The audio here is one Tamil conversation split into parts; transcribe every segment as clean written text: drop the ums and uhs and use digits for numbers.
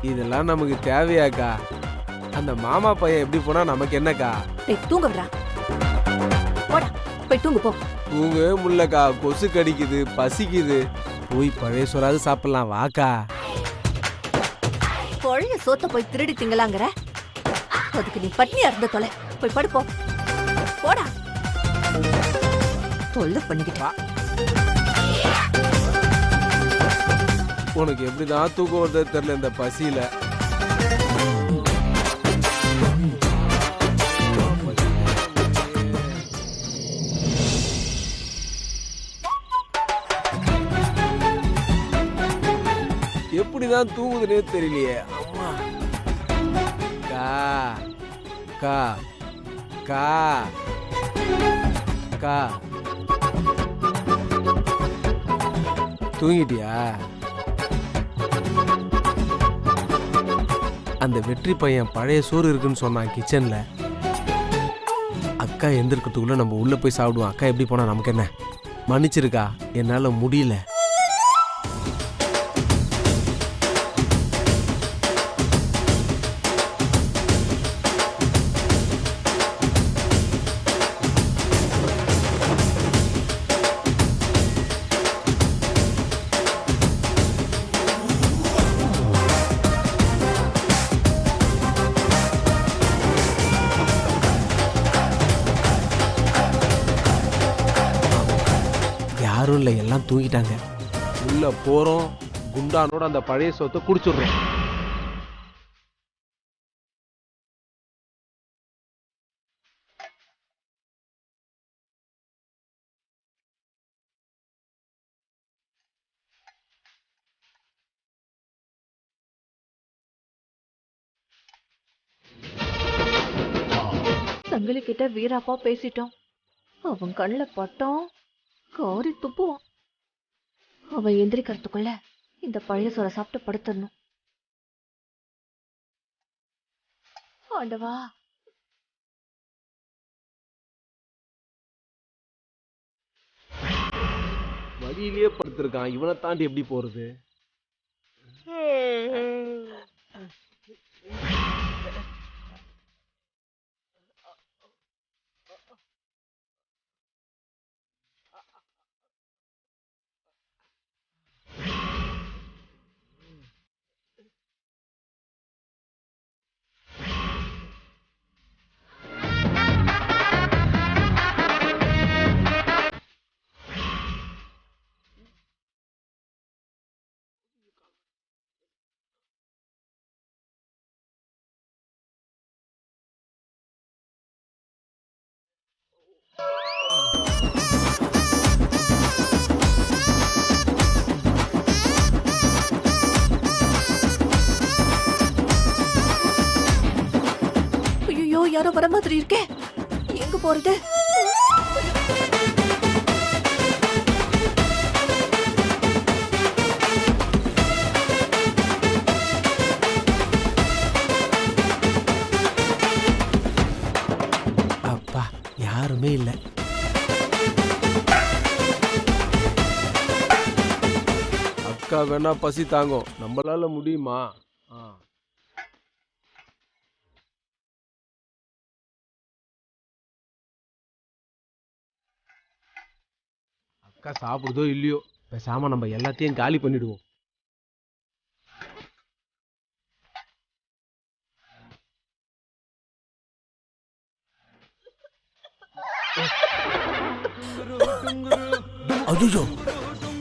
இதெல்லாம் நமக்கு தேவையாக்கா? அந்த மாமா பையன் எப்படி போனா நமக்கு என்னக்கா? டேய் தூங்குறா. போடா போய் தூங்கு போ. தூங்கவே முடியலக்கா, கொசு கடிக்குது, பசிக்குது. போய் பழைய சோறாவது சாப்பிடலாம் வாக்கா. பழைய சோத்த போய் திருடி திங்கலாங்கற? அதுக்கு நீ பட்னியா இருந்த தொலை. போய் படுப்போ. போடா. தொல்லை பண்ணிக்கிட்டா. உனக்கு எப்படிதான் தூக்கம் வருது தெரியல இந்த பசியில. எப்படிதான் தூங்குதுன்னே தெரியலையே. அம்மா கா கா கா கா தூங்கிட்டியா? அந்த வெற்றி பையன் பழைய சோறு இருக்குன்னு சொன்னான் கிச்சன்ல. அக்கா எந்திருக்கிறதுக்குள்ள நம்ம உள்ள போய் சாப்பிடுவோம். அக்கா எப்படி போனா நமக்கு என்ன? மன்னிச்சிருக்கா, என்னால முடியல. யாரும் இல்லை, எல்லாம் தூங்கிட்டாங்க. உள்ள போறோம், குண்டானோட அந்த பழைய சோத்தை குடிச்சிடுறோம். சங்கிலி கிட்ட வீராப்பா பேசிட்டோம். அவன் கண்ணுல பட்டோம் காரி துப்புவான். அவன் எந்திரிக்கிறதுக்குள்ள இந்த பழைய சோறை சாப்பிட்டு படுத்துடணும். ஆண்டவா, வழியிலேயே படுத்திருக்கான். இவனை தாண்டி எப்படி போறது? ஐயோ, யாரோ வர மாதிரி இருக்கே. எங்க போறது? அப்பா, யாருமே இல்லை. அக்கா வேணா பசி தாங்கும், நம்மளால முடியுமா? அக்கா சாப்பிடுதோ இல்லையோ, பேசாம நம்ம எல்லாத்தையும் காலி பண்ணிடுவோம். ஐயோ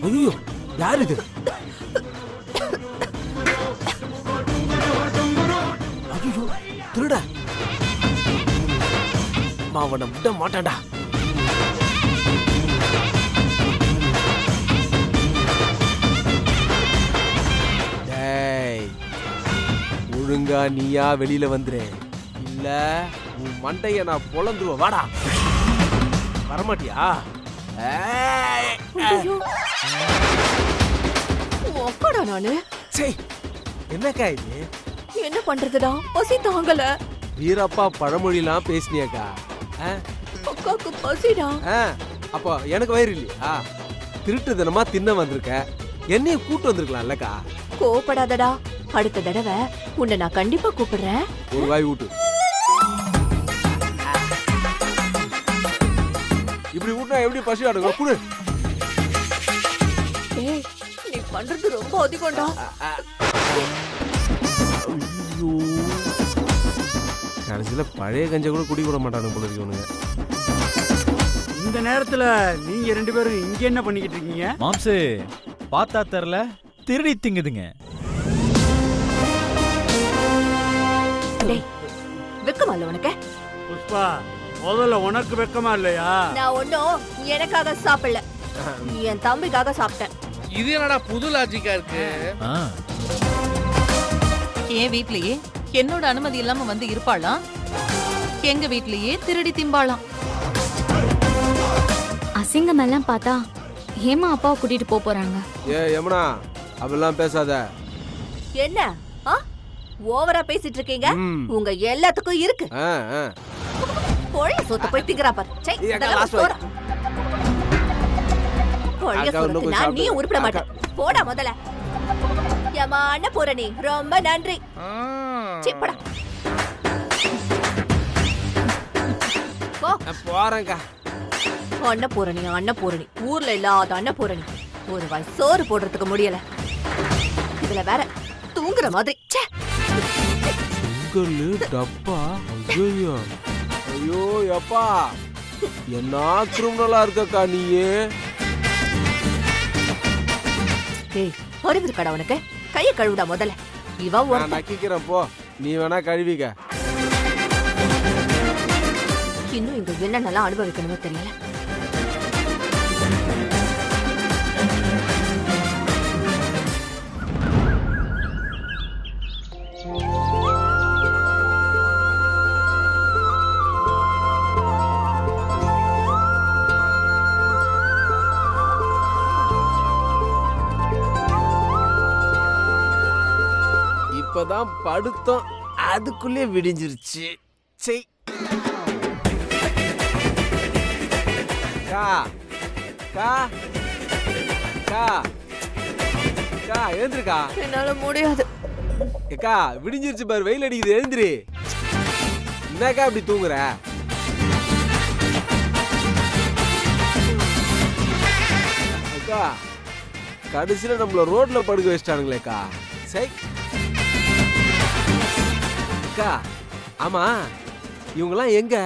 ஐயோ, யார் இது? ஐயோ, திருட! அவனை விட மாட்டான்டா. ஒழுங்கா நீயா வெளியில வந்துரு, இல்ல உன் மண்டைய நான் பொளந்துருவேன். வாடா. வரமாட்டியா? ஒக்கடா நானு. என்னக்கா இது? என்ன பண்றதுடா, பசி தாங்கல. வீரப்பா பழமொழிலாம் பேசினியாக்கா? அக்காக்கு பசிடா. அப்போ எனக்கு வயிறு இல்லையா? திருட்டு தினமா தின்ன வந்திருக்க, என்னையும் கூட்டு வந்திருக்கலாம் இல்லக்கா? கோபப்படாதடா, அடுத்த தடவை உன்னை நான் கண்டிப்பா கூப்பிடுறேன். ஒரு வாய் ஊட்டு. இப்படி ஊட்டினா எப்படி பசி ஆடுங்க? குடு. ஏய், நீ பண்றது ரொம்ப அதிகம்டா. ஐயோ, கடைசியில பழைய கஞ்ச கூட குடி கூட மாட்டானுங்க போல இருக்கவனுங்க. இந்த நேரத்துல நீங்க 2 பேரும் இங்க என்ன பண்ணிக்கிட்டு இருக்கீங்க? மாம்சு பார்த்தா தெரியல, திருடி திங்குதுங்க. டேய், வெக்கமா இல்ல உனக்கு? புஷ்பா, முதல்ல உனக்கு வெக்கமா இல்லையா? நான் ஒன்னும் எனக்காக சாப்பிடல, என் தம்பிக்காக சாப்பிட்டேன். இது என்னடா புது லாஜிக்கா இருக்கு? என் வீட்லயே என்னோட அனுமதி இல்லாம வந்து இருப்பாளாம், எங்க வீட்லயே திருடி திம்பாளாம். அசிங்கம் எல்லாம் பார்த்தா ஏமா அப்பாவை கூட்டிட்டு போறாங்க? ஏ யமுனா, அப்படிலாம் பேசாத. என்ன ஓவரா பேசிட்டு இருக்கீங்க? உங்க எல்லாத்துக்கும் இருக்கு. பொழைய சொத்த போய் திங்கறா பாரு. சை, இதெல்லாம் சோறா? பொழைய சொத்து நான் நீ உருப்பட மாட்டேன். போடா முதல்ல. யமா அன்னபூரணி, ரொம்ப நன்றி. சிப்படா. போ. போறேங்க. அன்னபூரணி, அன்னபூரணி, ஊர்ல இல்லாத அன்னபூரணி. ஒரு வாய் சோறு போடுறதுக்கு முடியல, இதுல வேற தூங்குற மாதிரி. டப்பா. ஐயோ ஐயோ அப்பா, என்ன கிரிமினலா இருக்கக்கா நீயே. ஏய், அறிவு இருக்கடா உனக்கு? கைய கழுவுடா முதல்ல. இவன் நான் நக்கிக்கிறேன், போ. நீ வேணா கழுவிக்க. இன்னும் இங்க என்னென்னலாம் அனுபவிக்கணுமோ தெரியல. இப்பதான் படுத்தோம், அதுக்குள்ளே விடிஞ்சிருச்சு. செய். கா கா கா கா, எழுந்திருக்கா. என்னால முடியாது. ஏக்கா, விடிஞ்சிருச்சு பாரு, வெயில் அடிக்குது, எழுந்திரி. என்னக்கா இப்படி தூங்குற? அக்கா, கடைசியில நம்மள ரோட்ல படுக்க வச்சிட்டானுங்களேக்கா. சரி அக்கா, ஆமா இவங்கெல்லாம் எங்க?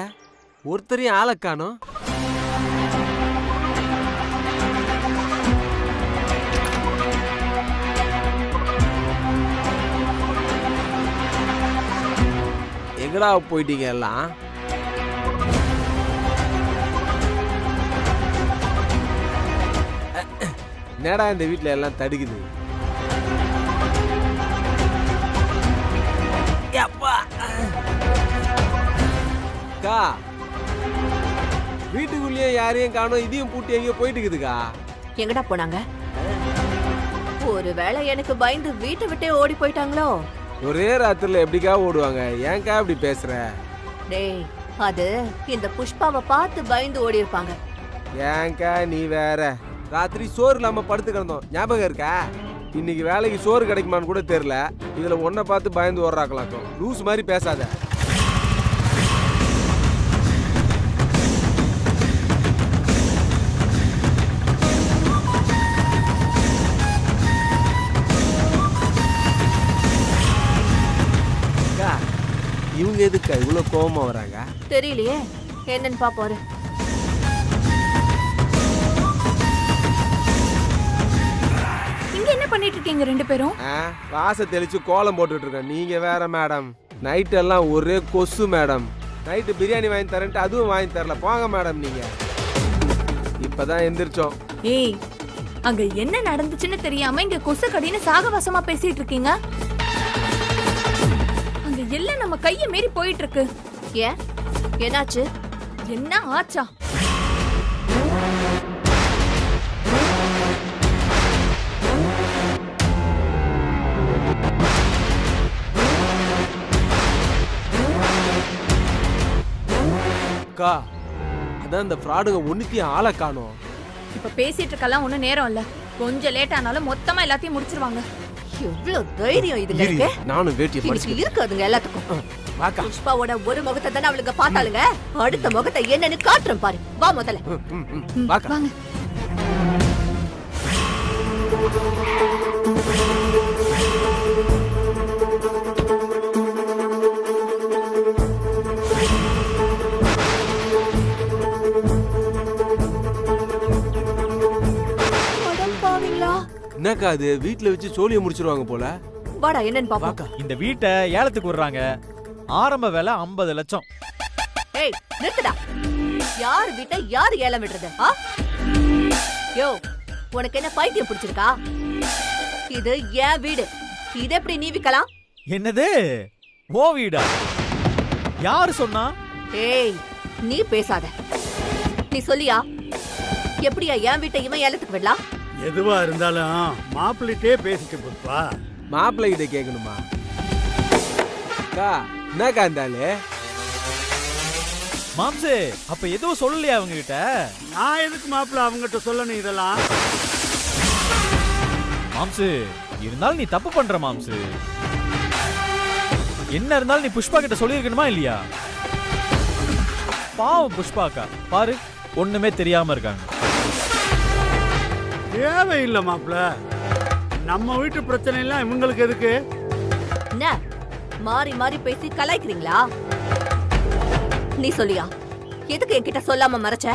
ஒருத்தரையும் ஆளை காணோம். எங்கடா போயிட்டீங்க எல்லாம்? என்னடா இந்த வீட்டுல எல்லாம் தடுக்குது? அக்கா, வீட்டுக்குள்ளேயே யாரையும் காணோம், இதையும் பூட்டி எங்கேயோ போயிட்டு இருக்குதுக்கா. எங்கடா போனாங்க? ஒருவேளை எனக்கு பயந்து வீட்டை விட்டே ஓடி போயிட்டாங்களோ? ஒரே ராத்திரில எப்படிக்கா ஓடுவாங்க? ஏன்க்கா இப்படி பேசுற? டேய், அது இந்த புஷ்பாவை பார்த்து பயந்து ஓடி இருப்பாங்க. ஏன்க்கா நீ வேற? ராத்திரி சோறு இல்லாம படுத்து கிடந்தோம், ஞாபகம் இருக்கா? இன்னைக்கு வேலைக்கு சோறு கிடைக்குமான்னு கூட தெரியல, இதுல ஒன்ன பார்த்து பயந்து ஓடுறாங்களாக்கும். லூஸ் மாதிரி பேசாத. இவங்க எதுக்கா இவ்வளவு கோவமா வராங்க? தெரியலையே, என்னன்னு பாப்போரு. இங்க என்ன பண்ணிட்டு இருக்கீங்க 2 பேரும்? வாச தெளிச்சு கோலம் போட்டுட்டு இருக்கேன். நீங்க வேற மேடம், நைட் எல்லாம் ஒரே கொசு மேடம். நைட்டு பிரியாணி வாங்கி தரேன்ட்டு அதுவும் வாங்கி தரல. போங்க மேடம், நீங்க இப்பதான் எந்திரிச்சோம். ஏய், அங்க என்ன நடந்துச்சுன்னு தெரியாம இங்க கொசு கடின்னு சாகவாசமா பேசிட்டு இருக்கீங்க. அங்க எல்லாம் நம்ம கைய மீறி போயிட்டு இருக்கு. ஏன், என்னாச்சு? என்ன ஆச்சா? அக்கா, அதான் இந்த ஃப்ராடுங்க ஒண்ணுத்தையும் ஆளை காணோம். இப்ப பேசிட்டு இருக்கலாம், ஒன்னும் நேரம் இல்ல. கொஞ்சம் லேட் ஆனாலும் மொத்தமா எல்லாத்தையும் முடிச்சிருவாங்க. எவ்வளவு தைரியம் இதுங்க இரு, இருக்கு. நானும் வேட்டியை இன்னைக்கு மடிச்சுக்கிறேன். இருக்காதுங்க எல்லாத்துக்கும். வாக்கா. புஷ்பாவோட ஒரு முகத்தை தானே அவளுங்க பார்த்தாளுங்க. அடுத்த முகத்தை என்னன்னு காட்டுறேன் பாரு. வா முதல்ல. வாக்கா. வாங்க. என்னக்கா அது வீட்டுல வச்சு சோழிய முடிச்சிருவாங்க போல. வாடா என்னன்னு பாப்போம். வாக்கா. இந்த வீட்டை ஏலத்துக்கு விடுறாங்க. ஆரம்ப விலை 50 லட்சம். ஏய் நிறுத்துடா. யார் வீட்டை யார் ஏலம் விடுறது? யோ உனக்கு என்ன பைத்தியம் பிடிச்சிருக்கா? இது என் வீடு. இது எப்படி நீ விக்கலாம்? என்னது ஓ வீடா? யாரு சொன்னா? ஏய் நீ பேசாத. நீ சொல்லியா எப்படியா என் வீட்டை இவன் ஏலத்துக்கு விடலாம்? எதுவா இருந்தாலும் மாப்பிள்ளைட்டே பேசிக்க புஷ்பா. மாப்பிள்ளை கிட்ட கேட்கணுமா? அக்கா என்னக்கா இருந்தாலே? மாம்சு அப்ப எதுவும் சொல்லலையா அவங்க கிட்ட? நான் எதுக்கு மாப்பிள்ளை அவங்ககிட்ட சொல்லணும் இதெல்லாம்? மாம்சு இருந்தாலும் நீ தப்பு பண்ற மாம்சு. என்ன இருந்தாலும் நீ புஷ்பா கிட்ட சொல்லியிருக்கணுமா இல்லையா? பாவம் புஷ்பாக்கா பாரு ஒண்ணுமே தெரியாம இருக்காங்க. தேவையில்லை மாப்பிள்ள. நம்ம வீட்டு பிரச்சனை எல்லாம் இவங்களுக்கு எதுக்கு? என்ன மாறி மாறி பேசி கலாய்க்கிறீங்களா? நீ சொல்லியா எதுக்கு என்கிட்ட சொல்லாம மறைச்ச?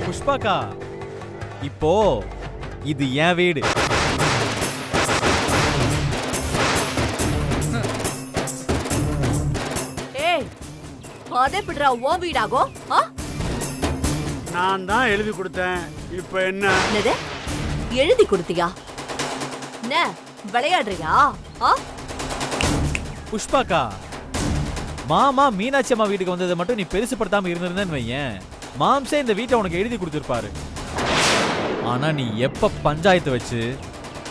புஷ்பாக்கா இப்போ இது என் வீடு. ஏய் அதே பிடுறா உன் வீடாகும். நான் தான் எழுதி கொடுத்தேன். இப்ப என்ன? என்னது எழுதி கொடுத்தியா? என்ன விளையாடுறியா? புஷ்பாக்கா மாமா மீனாட்சி அம்மா வீட்டுக்கு வந்ததை மட்டும் நீ பெருசுப்படுத்தாம இருந்திருந்தேன்னு வையேன், மாம்சே இந்த வீட்டை உனக்கு எழுதி கொடுத்திருப்பாரு. ஆனா நீ எப்ப பஞ்சாயத்து வச்சு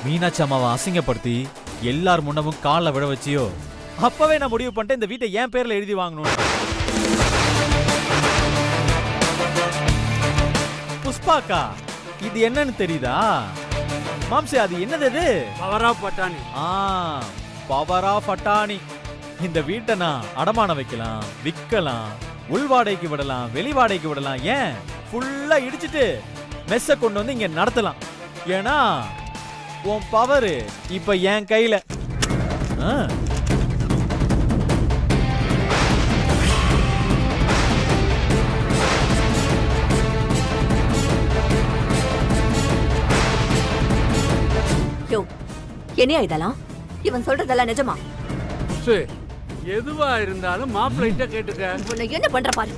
மீனாட்சி அம்மாவை அசிங்கப்படுத்தி எல்லார் முன்னமும் காலில் விட வச்சியோ அப்பவே நான் முடிவு பண்ணிட்டேன் இந்த வீட்டை என் பேர்ல எழுதி வாங்கணும். புஷ்பாக்கா இது என்னன்னு தெரியுதா? மாம்சே அது என்னது? இது பவரா பட்டாணி. பவரா பட்டாணி. இந்த வீட்டை நான் அடமானம் வைக்கலாம், விற்கலாம், உள்வாடைக்கு விடலாம், வெளிவாடைக்கு விடலாம், ஏன் ஃபுல்லா இடிச்சிட்டு மெஸ்ஸ கொண்டு வந்து இங்க நடத்தலாம். ஏன்னா உன் பவர் இப்ப என் கையில. என்னையா இதெல்லாம்? இவன் சொல்றதெல்லாம் நிஜமா? சரி, எதுவா இருந்தாலும் மாப்பிள்ளைட்ட கேட்டுக்க. உன்னை என்ன பண்ற பாரு.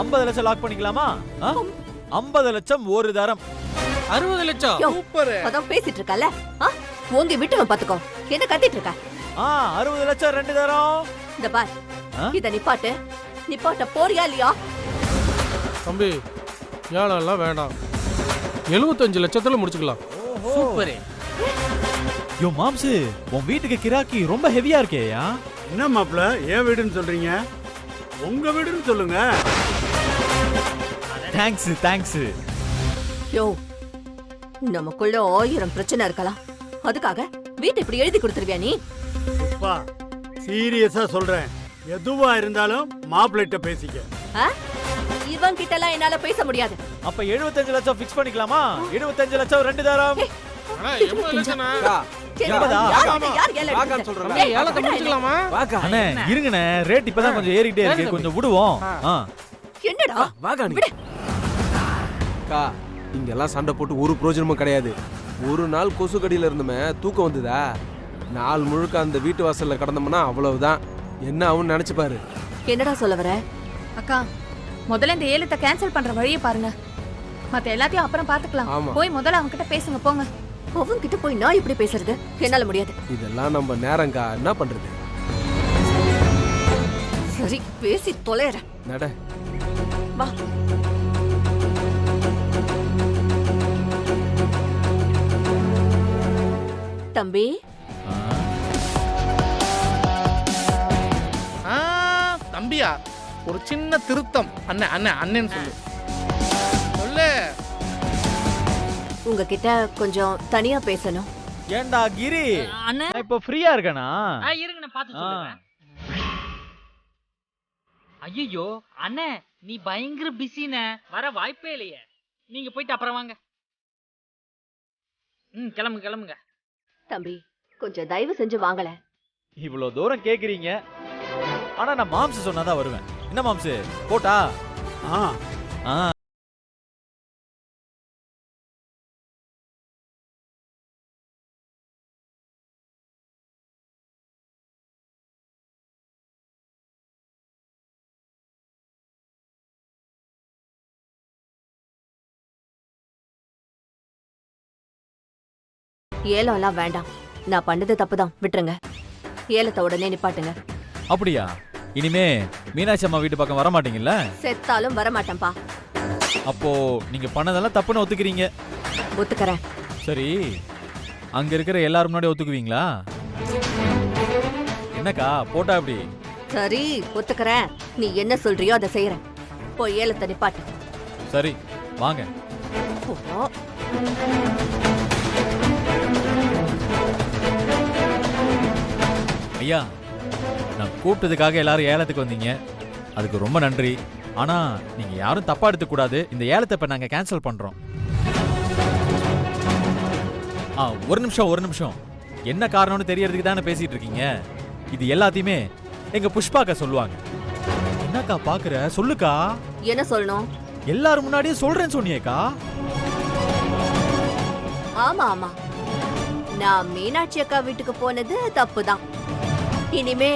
50 லட்சம் லாக் பண்ணிக்கலாமா? 50 லட்சம் ஒரு தரம். 60 லட்சம். சூப்பர். அதான் பேசிட்டு இருக்கல. உங்க விட்டுவன் பாத்துக்கோ. என்ன கத்திட்டு இருக்க? 60 லட்சம் 2 தரம். இந்த பார், இத நிப்பாட்டு. நிப்பாட்ட போறியா இல்லையா? தம்பி ஏழெல்லாம் வேண்டாம், 75 லட்சத்துல முடிச்சுக்கலாம். சூப்பர். யோ மாம்சு உன் வீட்டுக்கு கிராக்கி ரொம்ப ஹெவியா இருக்கேயா? என்ன மாப்பிள்ள ஏன் வீடுன்னு சொல்றீங்க? உங்க வீடுன்னு சொல்லுங்க. Thanks thanks. யோ நமக்குள்ள 1000 பிரச்சனை இருக்கலாம், அதுக்காக வீட்டை இப்படி எழுதி கொடுத்துருவியா நீ? அப்பா சீரியஸா சொல்றேன், எதுவா இருந்தாலும் மாப்பிள்ளைட்ட பேசிக்க. இவன் கிட்ட எல்லாம் என்னால பேச முடியாது. அப்ப 75 லட்சம் ஃபிக்ஸ் பண்ணிக்கலாமா? 75 லட்சம் 2 தரம். அண்ணா 80 லட்சம்னா வாக்கான்னு சொல்றேன். ஏலத்தை முடிச்சுக்கலாமா? வாக்கா. அண்ணே இருங்கண்ணே, ரேட் இப்பதான் கொஞ்சம் ஏறிட்டே இருக்கு, கொஞ்சம் விடுவோம். என்னடா வாக்கா நீ. அக்கா இங்கெல்லாம் சண்டை போட்டு ஒரு பிரயோஜனமும் கிடையாது. ஒரு நாள் கொசு கடியில இருந்துமே தூக்கம் வந்ததா, நாள் முழுக்க அந்த வீட்டு வாசல்ல கடந்தோம்னா அவ்வளவுதான். என்ன ஆகும்னு நினைச்சு பாரு. என்னடா சொல்ல வர? அக்கா முதல்ல இந்த ஏலத்தை கேன்சல் பண்ற வழியை பாருங்க, மத்த எல்லாத்தையும் அப்புறம் பாத்துக்கலாம். ஆமா. போய் முதல்ல அவங்க கிட்ட பேசுங்க போங்க. அவன் கிட்ட போய் நான் இப்படி பேசுறது என்னால முடியாது. இதெல்லாம் நம்ம நேரங்கா, என்ன பண்றது? சரி பேசி தொலைற நட. வா. தம்பி தம்பியா, ஒரு சின்ன திருத்தம். அண்ணன் அண்ணன் அண்ணன் சொல்லு சொல்லு. உங்ககிட்ட கொஞ்சம் தனியா பேசணும். ஏண்டா கிரி, அண்ணே நான் இப்ப ஃப்ரீயா இருக்கேனா? இருங்க நான் பார்த்து சொல்றேன். ஐயோ அண்ணே நீ பயங்கர பிஸினே, வர வாய்ப்பே இல்லையே. நீங்க போயிட்டு அப்புறம் வாங்க. கிளம்புங்க கிளம்புங்க. தம்பி கொஞ்சம் தயவு செஞ்சு வாங்கல. இவ்வளவு தூரம் கேக்குறீங்க, ஆனா நான் மாம்ஸ் சொன்னாதான் வருவேன். என்ன மாம்ஸ் போட்டா? ஆ ஆ ஏலம் எல்லாம் வேண்டாம். நான் பண்ணது தப்புதான், விட்டுருங்க. ஏலத்தை உடனே நிப்பாட்டுங்க. அப்படியா? இனிமே மீனாட்சி அம்மா வீட்டு பக்கம் வர மாட்டீங்கல்ல? செத்தாலும் வர மாட்டேன்பா. அப்போ நீங்க பண்ணதெல்லாம் தப்புன்னு ஒத்துக்கிறீங்க? ஒத்துக்கறேன். சரி, அங்க இருக்கிற எல்லாரும் முன்னாடி ஒத்துக்குவீங்களா? என்னக்கா போட்டா அப்படி? சரி ஒத்துக்கறேன். நீ என்ன சொல்றியோ அதை செய்யறேன். போய் ஏலத்தை நிப்பாட்டு. சரி வாங்க. ஓ, ஐயா, நான் கூப்பிட்டதுக்காக எல்லாரும் ஏலத்துக்கு வந்தீங்க, அதுக்கு ரொம்ப நன்றி. ஆனா நீங்க யாரும் தப்பா எடுத்துக்க கூடாது. இந்த ஏலத்தை இப்ப நாங்க கேன்சல் பண்றோம். ஒரு நிமிஷம். என்ன காரணம்னு தெரியறதுக்கு தானே பேசிட்டு இருக்கீங்க. இது எல்லாத்தையுமே எங்க புஷ்பாக்கா சொல்லுவாங்க. என்னக்கா பாக்குற? சொல்லுக்கா. என்ன சொல்லணும்? எல்லாரும் முன்னாடியே சொல்றேன்னு சொன்னியேக்கா. ஆமா ஆமா, நான் மீனாட்சி அக்கா வீட்டுக்கு போனது தப்புதான். இனிமே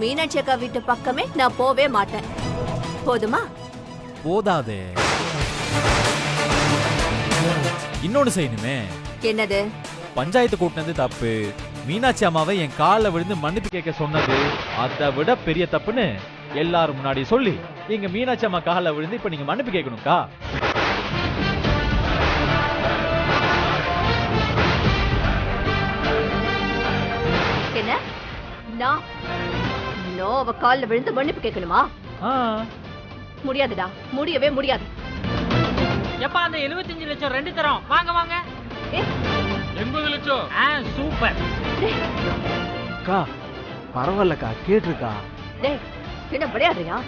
மீனாட்சி அக்கா வீட்டு பக்கமே நான் போவே மாட்டேன். போதுமா? போதாதே, இன்னொன்னு செய்யணுமே. என்னது? பஞ்சாயத்து கூட்டினது தப்பு, மீனாட்சி அம்மாவை என் காலில் விழுந்து மன்னிப்பு கேட்க சொன்னது அதை விட பெரிய தப்புன்னு எல்லாரும் முன்னாடி சொல்லி எங்க மீனாட்சி அம்மா காலில் விழுந்து இப்ப நீங்க மன்னிப்பு கேட்கணும்க்கா. என்ன? நான் அவ கால்ல விழுந்து மன்னிப்பு கேட்கணுமா? முடியாதுடா, முடியவே முடியாது. எப்பா அந்த 75 லட்சம் ரெண்டு தரோம், வாங்க வாங்க. 80 லட்சம். சூப்பர். அக்கா பரவாயில்லக்கா, கேட்டிருக்கா. டேய் என்ன விளையாடுறியா?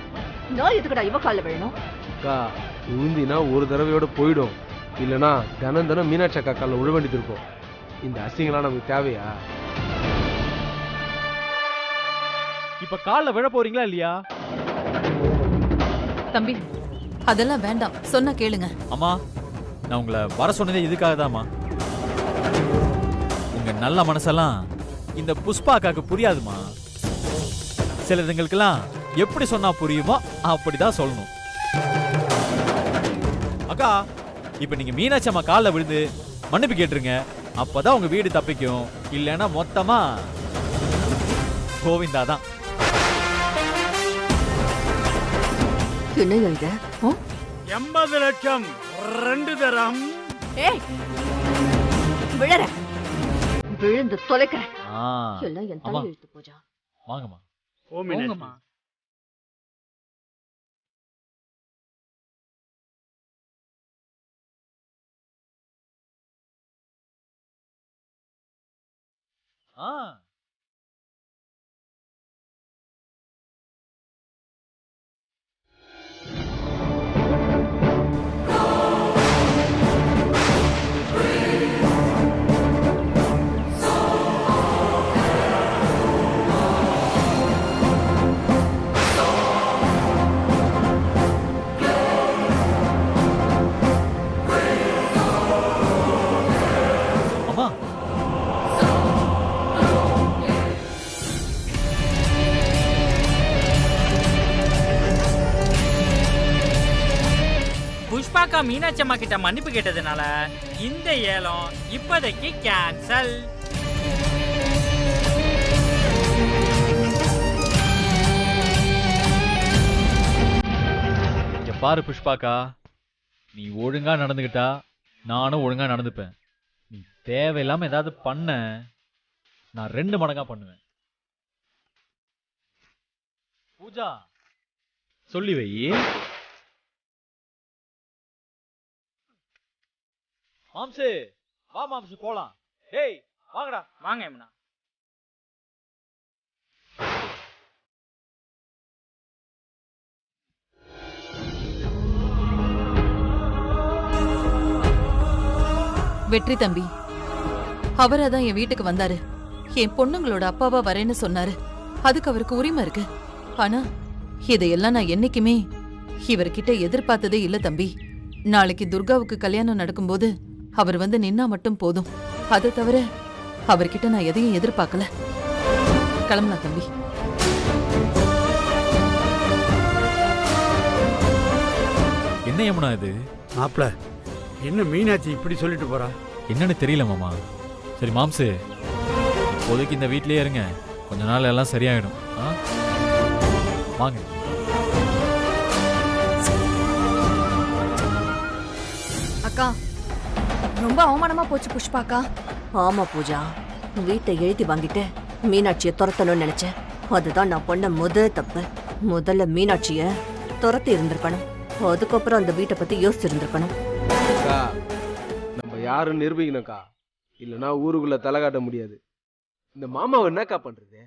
நான் எதுக்குடா இவ கால்ல விழணும்? அக்கா உந்தினா ஒரு தடவையோட போயிடும், இல்லனா தினம் தினம் மீனாட்சி அக்கா காலில் விழ வேண்டியது இருக்கும். இந்த அசிங்கலாம் நமக்கு தேவையா? இப்ப காலில் விழ போறீங்களா இல்லையா? தம்பி அதெல்லாம் வேண்டாம், சொன்ன கேளுங்க. அம்மா, நான் உங்களை வர சொன்னதே இதுக்காக தான்மா. உங்க நல்ல மனசெல்லாம் இந்த புஷ்பா அக்காக்கு புரியாதுமா. சிலதுங்களுக்கெல்லாம் எப்படி சொன்னா புரியுமோ அப்படிதான் சொல்லணும். அக்கா, இப்ப நீங்க மீனாட்சி அம்மா காலில் விழுந்து மன்னிப்பு கேட்டுருங்க, அப்பதான் உங்க வீடு தப்பிக்கும். இல்லைன்னா மொத்தமா கோவிந்தா தான். என்ன எழுத? 80 லட்சம் 2 தரம். ஏய் விழற, விழுந்து தொலைக்கிறேன். எல்லாம் என் அம்மா, தலை இழுத்து போஜா. வாங்கம்மா. ஓ மீனாட்சி. போங்கம்மா. அம்மா, புஷ்பாக்கா மீனாட்சி அம்மா கிட்ட மன்னிப்பு கேட்டதுனால இந்த ஏலம் இப்போதைக்கு கேன்சல். இங்க பாரு புஷ்பாக்கா, நீ ஒழுங்கா நடந்துகிட்டா நானும் ஒழுங்கா நடந்துப்பேன். நீ தேவையில்லாம ஏதாவது பண்ண, நான் 2 மடங்கா பண்ணுவேன். பூஜா சொல்லி வை. மாம்சு வா மாம்சு போலாம். டேய் வாங்கடா. வாங்க யமுனா. வெற்றி தம்பி அவராதான் என் வீட்டுக்கு வந்தாரு. என் பொண்ணுங்களோட அப்பாவா வரேன்னு சொன்னாரு. அதுக்கு அவருக்கு உரிமை இருக்கு. ஆனா இதையெல்லாம் நான் என்னைக்குமே இவர்கிட்ட எதிர்பார்த்ததே இல்ல தம்பி. நாளைக்கு துர்காவுக்கு கல்யாணம் நடக்கும்போது அவர் வந்து நின்னா மட்டும் போதும். அதை தவிர அவர்கிட்ட நான் எதையும் எதிர்பார்க்கல. கிளம்பலாம் தம்பி. என்ன யமுனா இது? மாப்பிள என்ன மீனாட்சி இப்படி சொல்லிட்டு போறா? என்னன்னு தெரியல மாமா. சரி மாம்சு, இப்போதைக்கு இந்த வீட்லயே இருங்க. கொஞ்ச நாள் எல்லாம் சரியாயிடும். வாங்க. அக்கா ரொம்ப அவமானமா போச்சு புஷ்பாக்கா. ஆமா பூஜா, வீட்டை எழுதி வாங்கிட்டு மீனாட்சியை துரத்தணும்னு நினைச்சேன். அதுதான் நான் பண்ண தப்பு. முதல்ல மீனாட்சிய துரத்தி இருந்திருக்கணும். அதுக்கப்புறம் அந்த வீட்டை பத்தி யோசிச்சிருந்திருக்கணும். அக்கா, நம்ம யாருன்னு நிரூபிக்கணும்க்கா. இல்லைன்னா ஊருக்குள்ள தலை காட்ட முடியாது. இந்த மாமாவை என்னக்கா பண்றது?